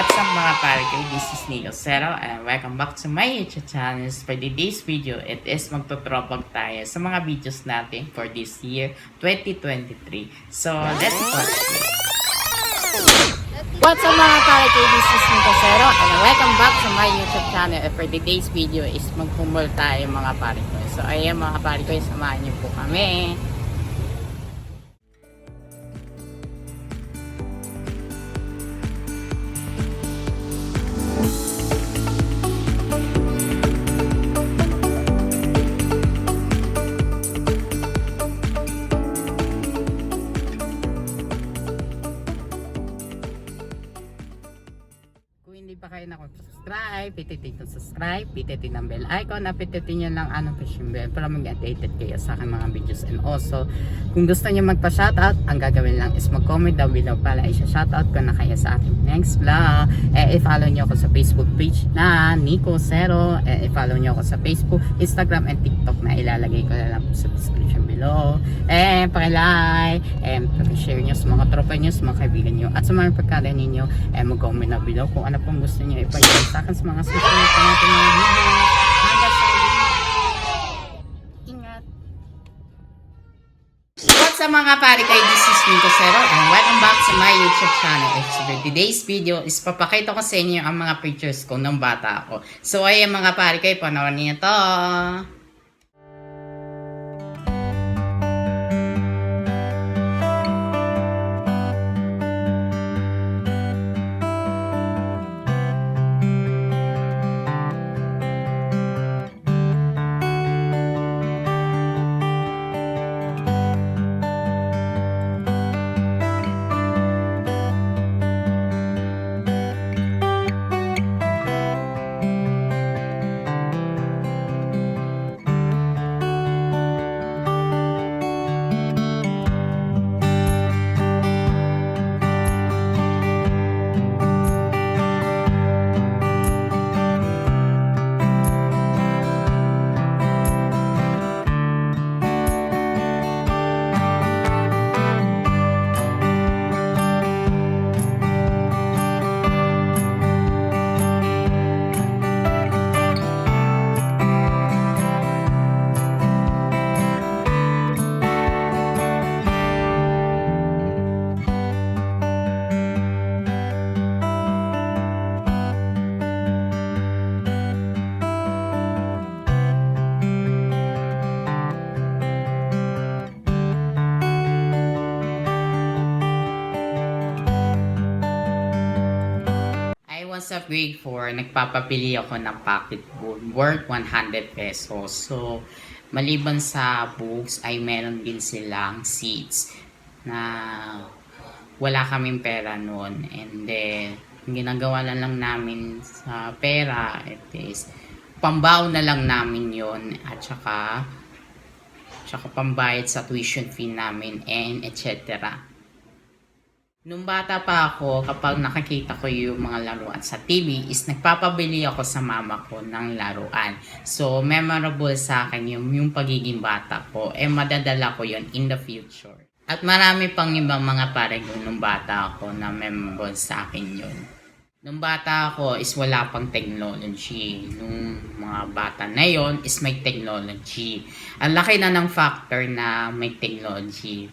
What's up mga pare ko? This is Nico Zero and welcome back to my YouTube channel. For today's video, it is magpapropag tayo sa mga videos natin for this year 2023. So, let's watch this. What's up mga pare ko? This is Nico Zero and welcome back to my YouTube channel. And for today's video is magpumol tayo mga pare ko. So, ayan mga pare ko, samahan niyo po kami. Hindi pa kayo nakapag-subscribe, pititin ng subscribe, pititin ng bell icon, pititin nyo lang notification bell para mag-updated kayo sa aking mga videos. And also, kung gusto nyo magpa-shoutout, ang gagawin lang is mag-comment down below para isa-shoutout ko na kayo sa aking next vlog. I-follow nyo ako sa Facebook page na Nico Zero. I-follow nyo ako sa Facebook, Instagram, and TikTok na ilalagay ko na lang sa description below. Paki-like, paki-share nyo sa mga tropa nyo, sa mga kaibigan nyo, at sa mga pagkala ninyo. Mag-comment na below kung ano pong gusto nyo ipag-share sa akin sa mga susunod na natin mga video. Hanggang sa ingat! What's up mga pare ko? This is Nico Zero and welcome back to my YouTube channel. So, for today's video is papakita ko sa inyo ang mga pictures ko ng bata ako. So, ayan mga pare ko, panoorin niyo to. Sa grade 4, nagpapabili ako ng pocketbook worth 100 pesos. So, maliban sa books, ay meron din silang seats na wala kaming pera noon. And then, ginagawa na lang namin sa pera, it is, pambaon na lang namin yon at saka pambayad sa tuition fee namin and etc. Nung bata pa ako, kapag nakakita ko yung mga laruan sa TV, is nagpapabili ako sa mama ko ng laruan. So, memorable sa akin yung pagiging bata ko. Madadala ko yon in the future. At marami pang ibang mga paragon nung bata ako na memorable sa akin yon. Nung bata ako is wala pang technology. Nung mga bata na yon is may technology. Ang laki na ng factor na may technology.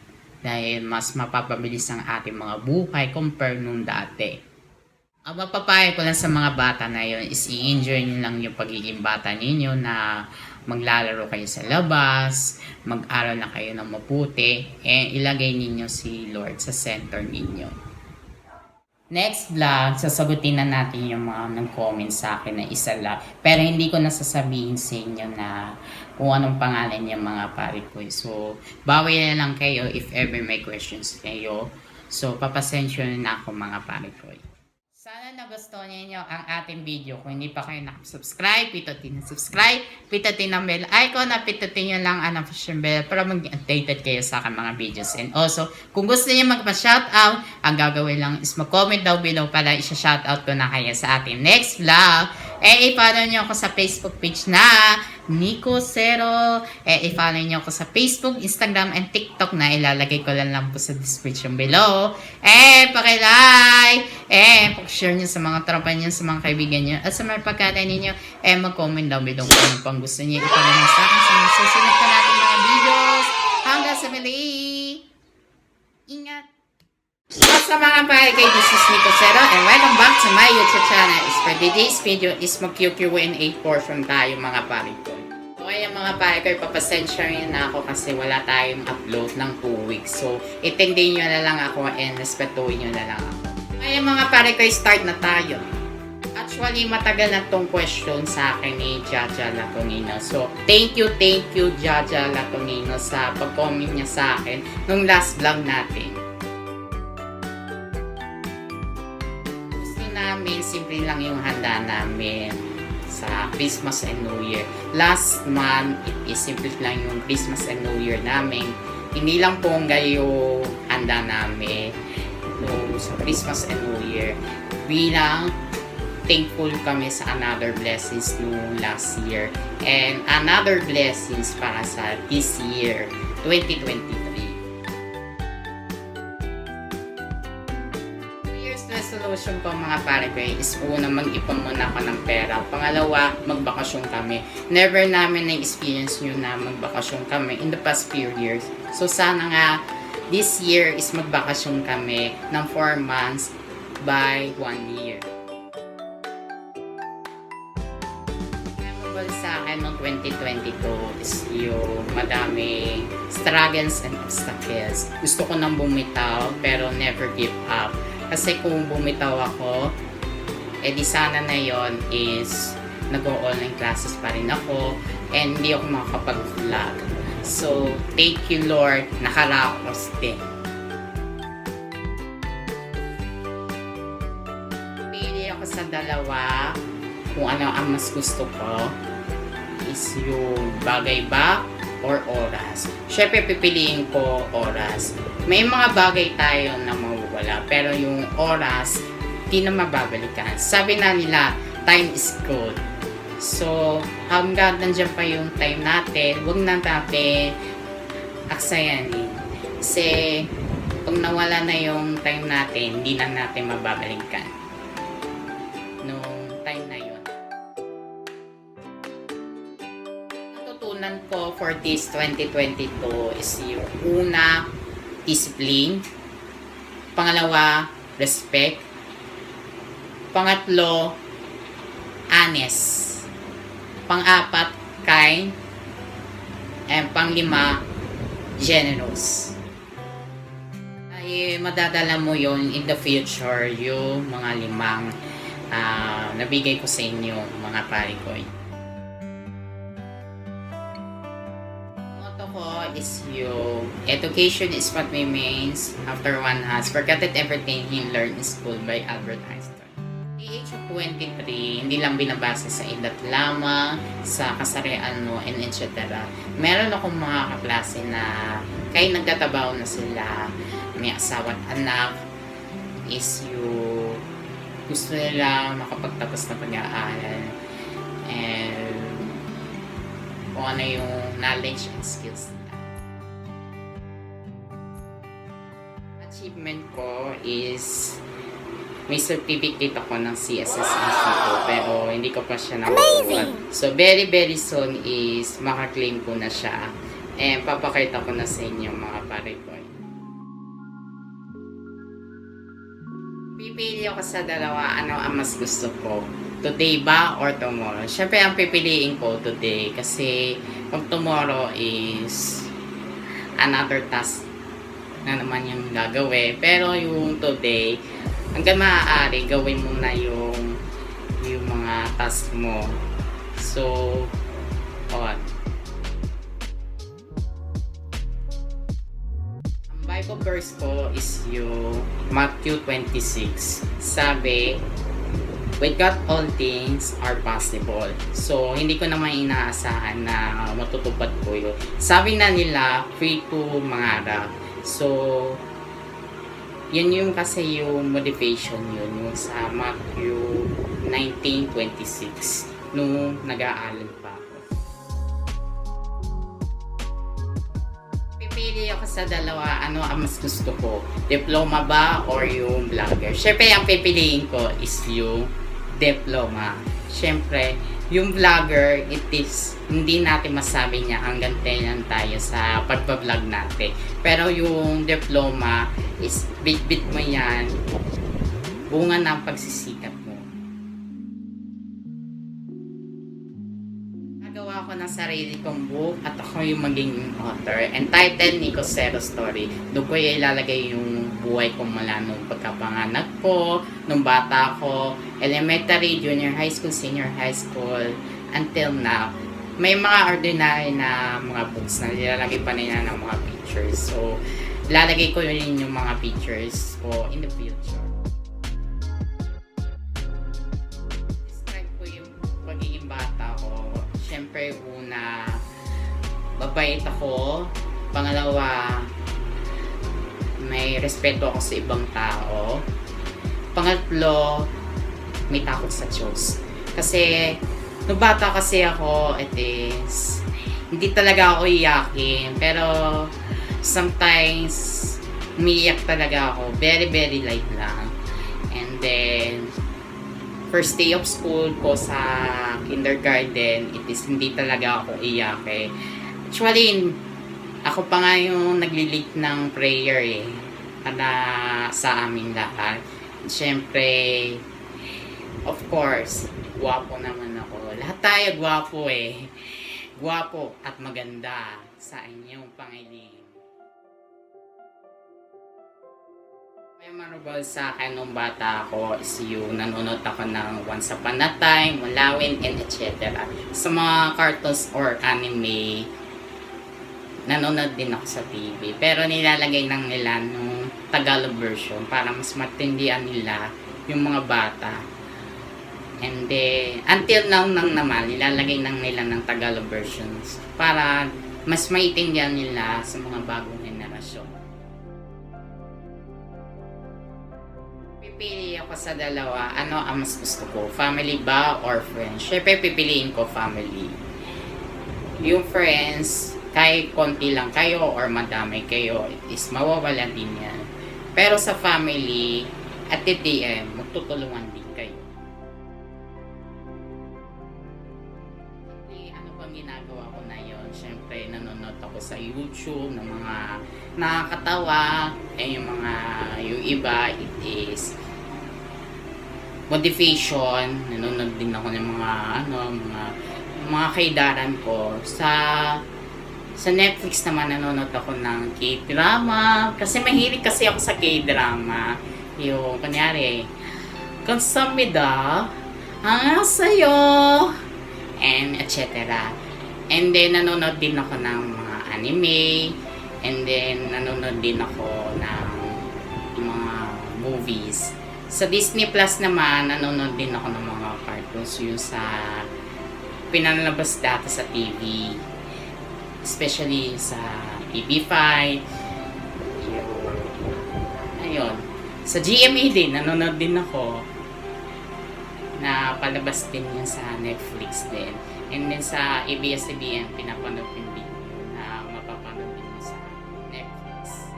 Dahil mas mapapabilis ang ating mga buhay compare nung dati. Ang mapapayo ko lang sa mga bata na yun is i-enjoy nyo lang yung pagiging bata ninyo na maglalaro kayo sa labas, mag-aral na kayo ng mabuti, ilagay ninyo si Lord sa center ninyo. Next vlog, sasagutin na natin yung mga nag-comment sa akin na isa lang. Pero hindi ko nasasabihin sa inyo na kung anong pangalan niya mga pare ko. So, bawi na lang kayo if ever may questions kayo. So, papasensyo na ako mga pare ko. Sana nagustuhan niyo ang ating video. Kung hindi pa kayo nakasubscribe, pitutin na subscribe, pitutin ang bell icon, at pitutin nyo lang ang notification bell para mag-updated kayo sa aking mga videos. And also, kung gusto niyo magpa-shoutout, ang gagawin lang is mag-comment down below para isa-shoutout ko na kayo sa ating next vlog. I-follow nyo ako sa Facebook page na Nico Zero. I-follow nyo ako sa Facebook, Instagram, and TikTok na ilalagay ko lang po sa description below. Paki-like! Pag-share nyo sa mga tropa nyo, sa mga kaibigan nyo, at sa mga pagkata ninyo. mag-comment down below kung ano pang gusto nyo ipamahal sa akin sa mga susunod pa natin mga videos. Hanggang sa muli! Ingat! Sa mga pare kay this is Nico Zero and welcome back to my YouTube channel. For today's video is mag-Q&A portion tayo mga pare ko. So kaya mga pare ko, ipapasensya na ako kasi wala tayong upload ng 2 weeks. So itindihin nyo na lang ako and respetuhin nyo na lang ako. Kaya mga pare ko, start na tayo. Actually, matagal na tong question sa akin ni Jaja Latonino. So, thank you Jaja Latonino sa pag-comment niya sa akin nung last vlog natin. Namin, simple lang yung handa namin sa Christmas and New Year. Last month, it is simple lang yung Christmas and New Year namin. Hindi lang pongga yung handa namin sa Christmas and New Year. Bilang thankful kami sa another blessings nung last year and another blessings para sa this year, 2023. Resolution ko mga pare ko is una, mag-ipon muna ako ng pera. Pangalawa, magbakasyon kami. Never namin na-experience yun na magbakasyon kami in the past few years. So sana nga, this year is magbakasyon kami ng 4 months by 1 year. Memorable sa akin noong 2022 is yung madaming struggles and obstacles. Gusto ko nang bumitaw pero never give up. Kasi kung bumitaw ako, di sana na yon is nag-online classes pa rin ako and hindi ako makakapag-vlog. So, thank you Lord, nakaraos din. Pili ako sa dalawa kung ano ang mas gusto ko is yung bagay ba or oras. Syempre pipiliin ko oras. May mga bagay tayo na mawawala, pero yung oras, di na mababalikan. Sabi na nila, time is gold. So, hanggang nandiyan pa yung time natin, huwag na natin aksayanin. Kasi, pag nawala na yung time natin, di na natin mababalikan. Nung time na yun. Natutunan ko for this 2022 is yung una, discipline. Pangalawa, respect. Pangatlo, honest. Pang-apat, kind. And panglima, generous. Ay madadala mo yon in the future, yung mga limang nabigay ko sa inyo, mga pare ko. Is yung education is what remains after one has forgotten everything he learned in school by Albert Einstein. At the age of 23, hindi lang binabasa sa edad lamang, sa kasarian mo, and etc. Meron akong mga kaklase na kahit nagtatabaho na sila, may asawa at anak, is yung gusto nila makapagtapos na pag-aaral and kung ano yung knowledge and skills. Achievement ko is may certificate ako ng CSSMC ko pero hindi ko pa siya nakukuha. So very soon is makaklaim ko na siya and papakita ko na sa inyo mga pare ko. Pipili ako sa dalawa, ano ang mas gusto ko, today ba or tomorrow. Syempre ang pipiliin ko today kasi kung tomorrow is another task na naman yung gagawin. Pero yung today, hanggang maaari, gawin mo na yung mga task mo. So, on. Ang Bible verse ko is yung Matthew 26. Sabi, with God, all things are possible. So, hindi ko naman inaasahan na matutupad ko yun. Sabi na nila, free to mangarap. So, yun yung kasi yung motivation yun yung sa Matthew 19:26 nung nag-aaral pa ako. Pipili ako sa dalawa, ano ang mas gusto ko? Diploma ba or yung vlogger? Siyempre, ang pipiliin ko is yung diploma. Siyempre, yung vlogger, hindi natin masabi niya hanggang kailan tayo sa pagbablog natin. Pero yung diploma is bit-bit mo yan, bunga ng pagsisikap mo. Nagawa ko ng sarili kong book at ako yung maging author. Entitled Nico Zero Story. Doon ko ilalagay yung buhay ko mula nung pagkapanganak ko, nung bata ko, elementary, junior high school, senior high school, until now. May mga ordinary na mga books na nilalagay pa nila ng mga pictures. So, ilalagay ko rin yung mga pictures ko in the future. Describe ko yung pagiging bata ko. Siyempre, una, babait ako. Pangalawa, may respeto ako sa ibang tao. Pangatlo, may takot sa Diyos. Kasi, nung bata kasi ako, hindi talaga ako iyakin. Pero, sometimes, umiiyak talaga ako. Very, very light lang. And then, first day of school ko sa kindergarten, hindi talaga ako iyakin. Actually, ako pa nga yung naglilate ng prayer para sa aming lahat. Siyempre, of course, gwapo naman ako. Lahat tayo gwapo Gwapo at maganda sa inyong pangiling. Memorable sa akin nung bata ako is yung nanonood ako ng Once Upon a Time, Mulawin, and etc. Sa mga cartoons or anime, nanonood din ako sa TV. Pero nilalagay lang nila nung Tagalog version para mas matindihan nila yung mga bata. And then, until now naman, nilalagay lang nila ng Tagalog versions para mas maitindihan nila sa mga bagong henerasyon. Pipili ako sa dalawa, ano ang mas gusto ko? Family ba or friends? Siyempre, pipiliin ko family. Yung friends, kahit konti lang kayo or madami kayo, is mawawala din yan. Pero sa family, at the end, magtutulungan din kayo. Ano bang ginagawa ko na yon? Siyempre, nanonood ako sa YouTube ng mga nakakatawa. Yung iba, it is motivation. Nanonood din ako ng mga kaidaran ko. Sa Netflix naman, nanonood ako ng K-drama. Kasi mahilig kasi ako sa K-drama. Yung, kunyari, Konsamida, sa'yo, and etc. And then, nanonood din ako ng mga anime. And then, nanonood din ako ng mga movies. Sa Disney Plus naman, nanonood din ako ng mga cartoons. Yung sa pinanalabas dati sa TV. Especially sa TV5. Ayun. Sa GMA din, nanonood din ako. Na palabas din yun sa Netflix din. And then sa ABS-CBN, pinapanood din na mapapanood din sa Netflix.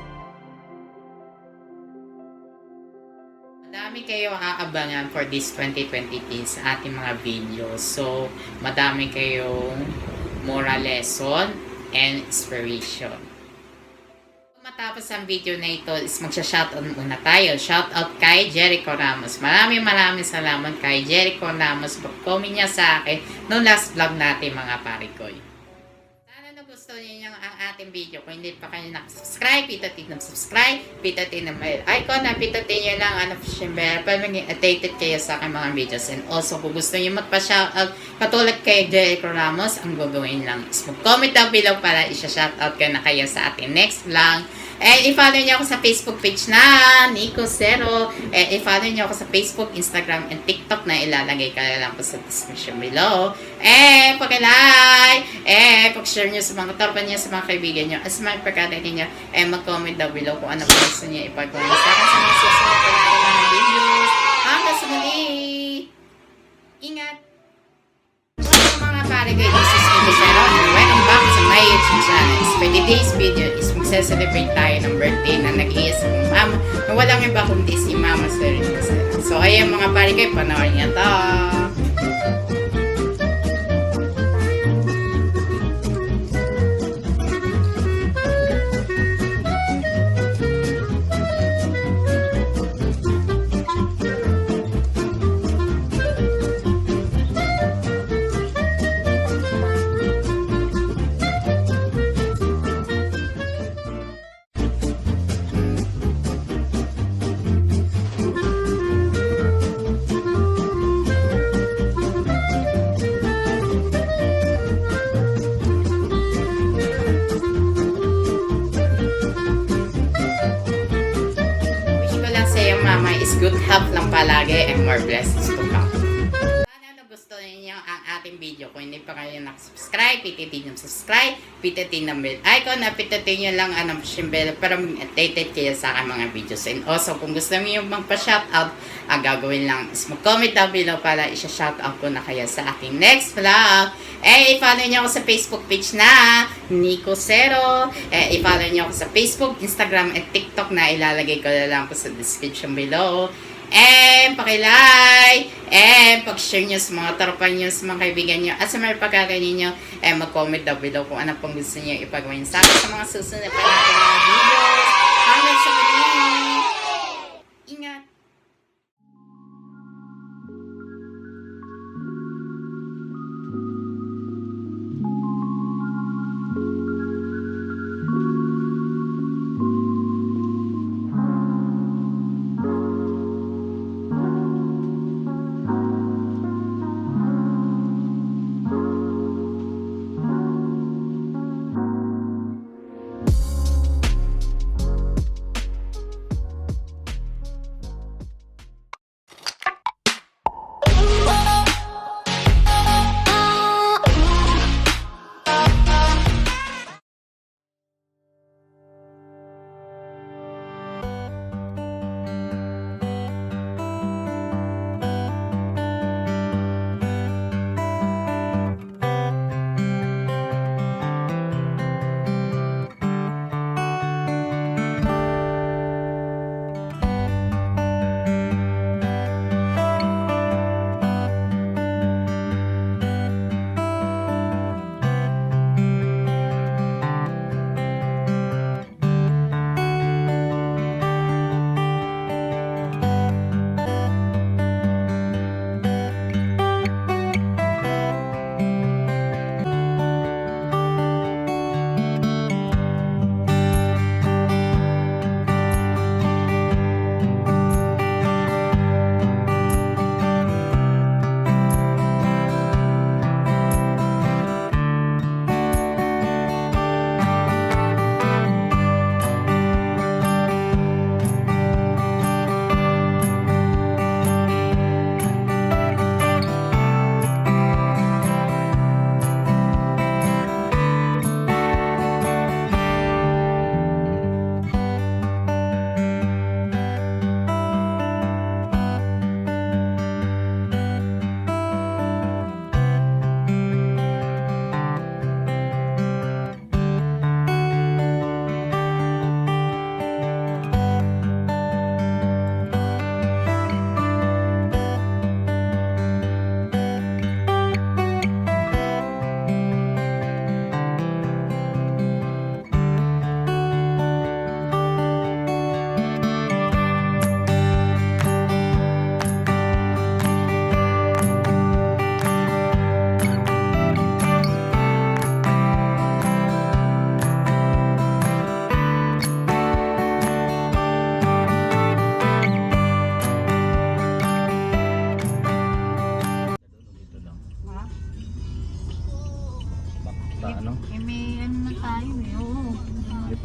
Madami kayo aabangan for this 2023 sa ating mga videos. So, madami kayong moral lesson and inspiration. Matapos ang video na ito is magsha-shoutout muna tayo. Shoutout kay Jericho Ramos. Maraming salamat kay Jericho Ramos for comment niya sa akin noong last vlog natin mga parikoy. Sana nagustuhan niyo ang ating video. Kung hindi pa kayo nakasubscribe, pitutin ng subscribe, pitutin ng bell icon, pitutin niyo lang ang notification bell para maging updated kayo sa aking mga videos. And also, kung gusto niyo magpa-shoutout katulad kay Jericho Ramos, ang gagawin lang is mag-comment down below para isa-shoutout ko na kayo sa ating next vlog. And i-follow niyo ako sa Facebook page na Nico Zero. And i-follow niyo ako sa Facebook, Instagram, and TikTok na ilalagay ka lang po sa description below. And pag-like, pag-share niyo sa mga torpa niyo, sa mga kaibigan niyo, at sa mga pagkatay niyo, and mag-comment down below kung ano po gusto niyo ipagawa sa akin sa mga susunod na natin mga videos. Hanggang sa muli! Ingat! Mga pare, this is Nico Zero, and welcome back to my YouTube channel. For today's video is magse-celebrate tayo ng birthday na nag-iis kong mama na walang iba kundi si Mama Serena. So ayan mga pare kayo, panoorin niya to. Mama is good health lang palagi and more blessings to come. Sana nagustuhan ninyo ang ating video. Kung hindi pa kayo nakasubscribe, pititin yung subscribe, pititin ng bell icon, at pititin nyo lang ang bell para mag-updated kayo sa aking mga videos. And also, kung gusto niyo magpa-shoutout, ang gagawin lang is mag-comment down below para isa-shoutout ko na kayo sa aking next vlog. I-follow niyo ako sa Facebook page na Nico Zero. I-follow niyo ako sa Facebook, Instagram, at TikTok na ilalagay ko na lang po sa description below. And paki-like, and pag-share nyo sa mga tropa nyo, sa mga kaibigan nyo, at sa mga pagkakainin nyo, and mag-comment down below kung ano pang gusto nyo ipagawin sa akin sa mga susunod pa natin mga videos. Hanggang sa muli! Ingat!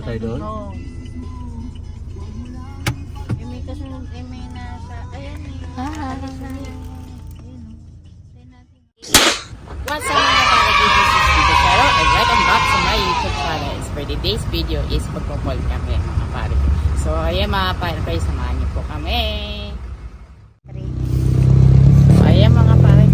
pa tayo doon? Oo. May kasunod, may nasa, ayan eh. Alis na yun. Ayun, oh. Tayo natin. What's up mga pala-videos, this is Tito Charo and welcome back to my YouTube channel. For today's video is magpo-call kami mga pare. So ayan mga pare, samahan niyo po kami. So ayan mga pare.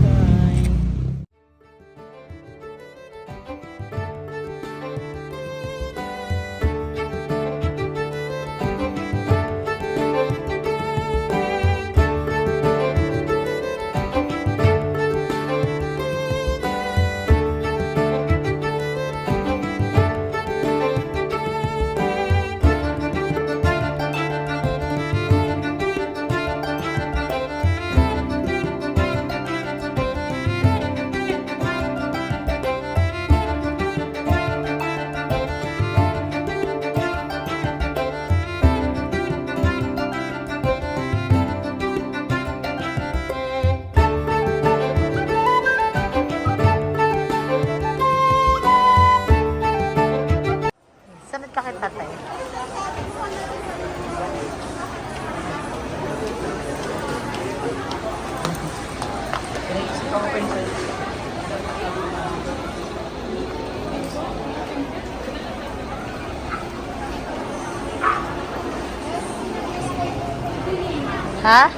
Ha?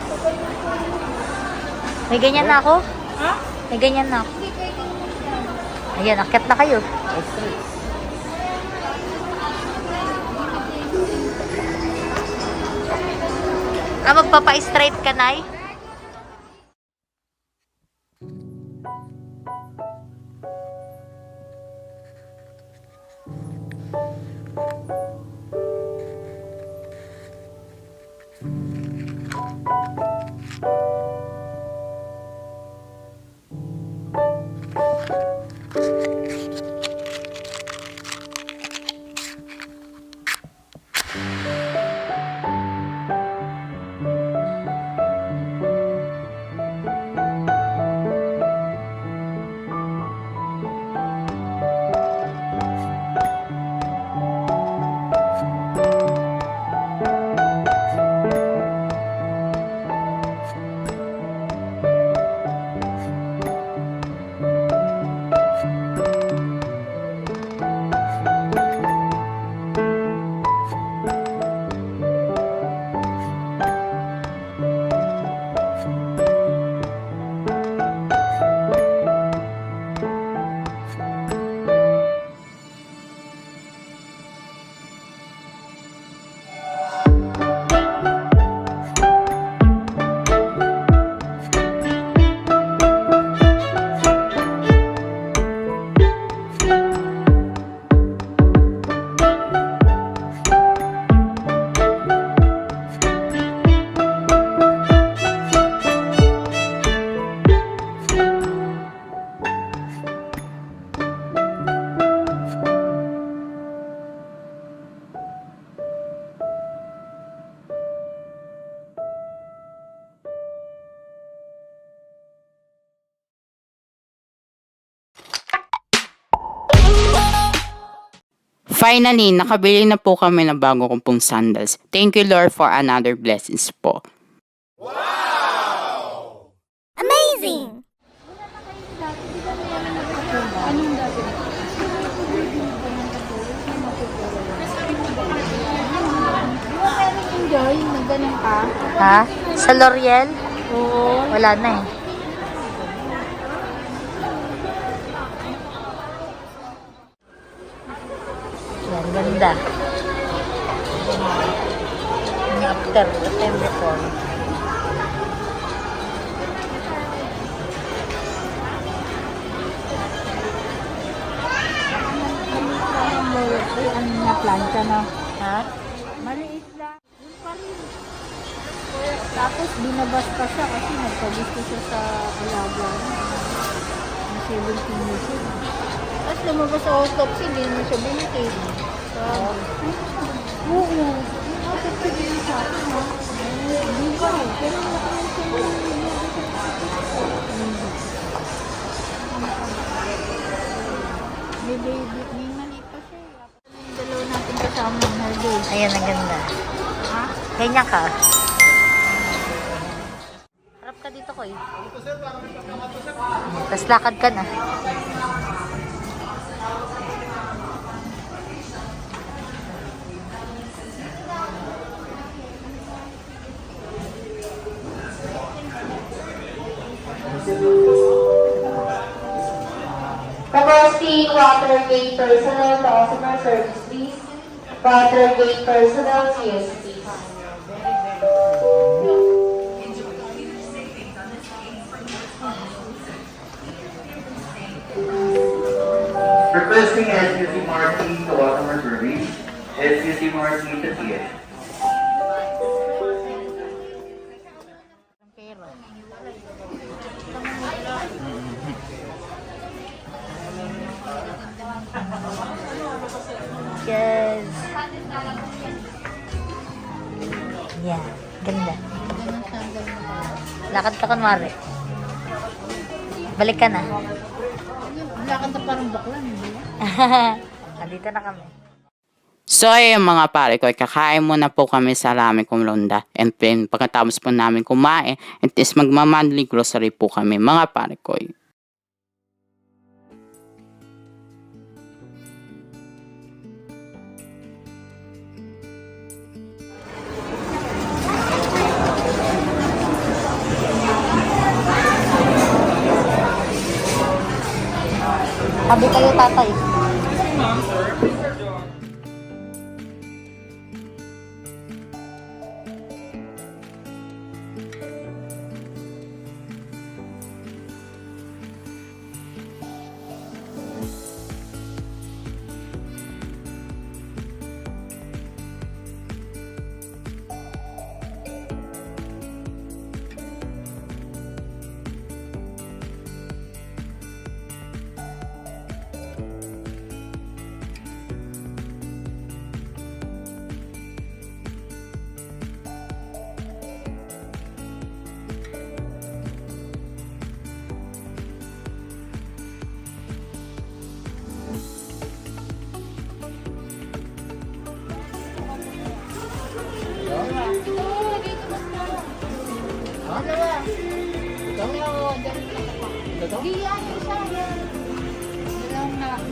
May ganyan na ako? Ha? May ganyan na ako. Ayan, akyat na kayo. Magpapa-straight ka, Nay? Finally, nakabili na po kami ng bago kong pong sandals. Thank you, Lord, for another blessings po. Amazing! Enjoy, na ganun ka. Ha? Sa L'Oreal? Oo. Wala na eh. Yan, ganda. Yung after and before. Ano na plancha na. Ha? Maliit lang. Yun pa rin. Tapos binabas pa siya kasi nagpagusto siya sa alaga. Ang 17 years old. Tapos lumabas sa autopsy, hindi naman siya binitid. Oo. Bakit pa din sa akin, ha? Hindi ba? Pero nakakain siya may baby, may maliit pa siya. Yung dalawa natin kasama ng holiday. Ayan, ang ganda. Ha? Ganyan ka. Harap ka dito ko eh. Tapos lakad ka na. Requesting Watergate personnel to customer service, please. Watergate personnel, yes, please. Requesting SUC Martin to customer service. SUC Martin to TH. Yes. Yeah, ganda. Lakad ka kunwari. Balik ka na. Lakad na parang bakla, hindi ba? Andito na kami. So, ayun mga pare ko, kakain muna po kami sa Lami Kong Ronda. And then, pagkatapos po namin kumain, at is magmamonthly grocery po kami, mga pare ko. Sabi kayo, tatay.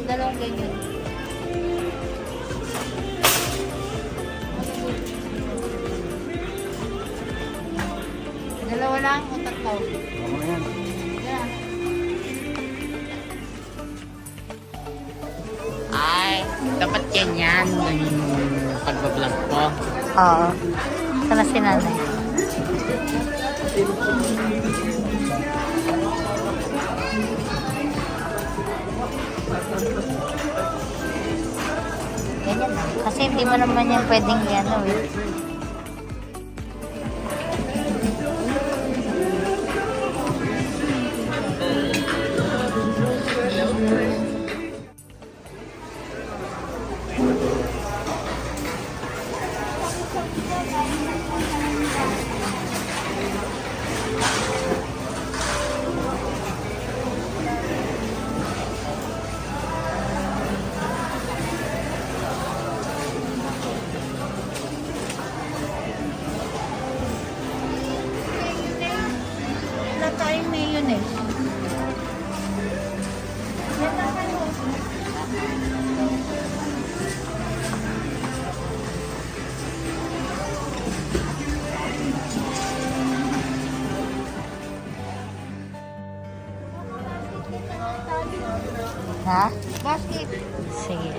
Dalawang ganyan. Dalawa lang o tatlo? Yeah. Ay, dapat ganyan yung pagbablog ko. Oo. Sana si nanay. Ganyan lang. Kasi hindi mo naman yan pwedeng yan, eh. Wala tayong mayonnaise. Ha? Basket. Sige.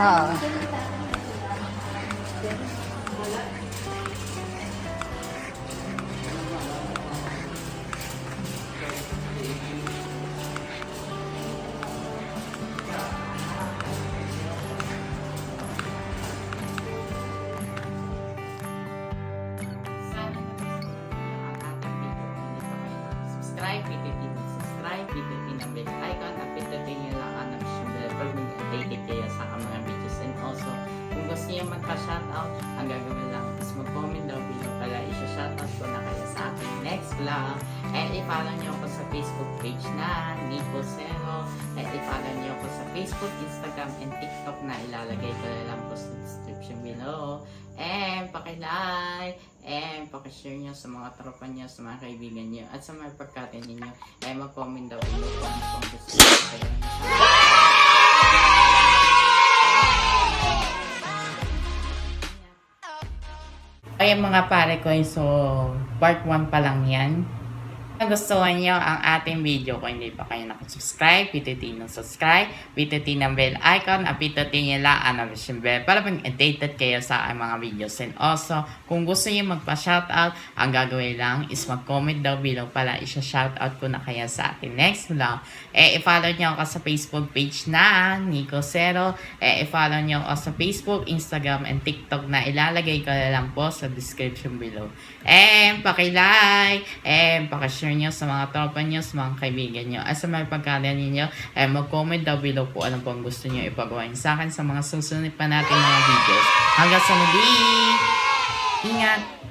Oo. Subscribe, pindutin ang subscribe, pindutin ang bell icon, at pindutin nyo lang ang notification bell para mag-updated kayo sa aking mga videos. And also, kung gusto nyo magpa-shoutout, ang gagawin lang is mag-comment daw below para isa-shoutout ko na kayo sa aking next vlog. And i-follow nyo ako sa Facebook page na Nico Seho. And i-follow nyo ako sa Facebook, Instagram, and TikTok na ilalagay ko na lang po sa description below. And paki-like, and paki-share nyo sa mga tropa nyo, sa mga kaibigan nyo, at sa mga pagkatin ninyo. And mag-comment daw below kung ano pong gusto nyo kayo. Ayan mga pare ko, so part 1 pa lang yan. Nagustuhan nyo ang ating video, kung hindi pa kayo nakasubscribe, pitutin ng subscribe, pitutin ng bell icon, at pitutin nyo lang ang notification bell para pag updated kayo sa aking mga videos. And also, kung gusto nyo magpa-shoutout, ang gagawin lang is mag-comment daw below para isa-shoutout ko na kaya sa ating next vlog. I-follow nyo ako sa Facebook page na Nico Zero. I-follow nyo ako sa Facebook, Instagram, and TikTok na ilalagay ko na lang po sa description below. And paki-like, and paki-share nyo sa mga tropa nyo, sa mga kaibigan nyo, at sa mga pagkala ninyo, and mag-comment daw below po ano pong gusto nyo ipagawain sa akin sa mga susunod pa natin mga videos. Hanggang sa muli! Ingat!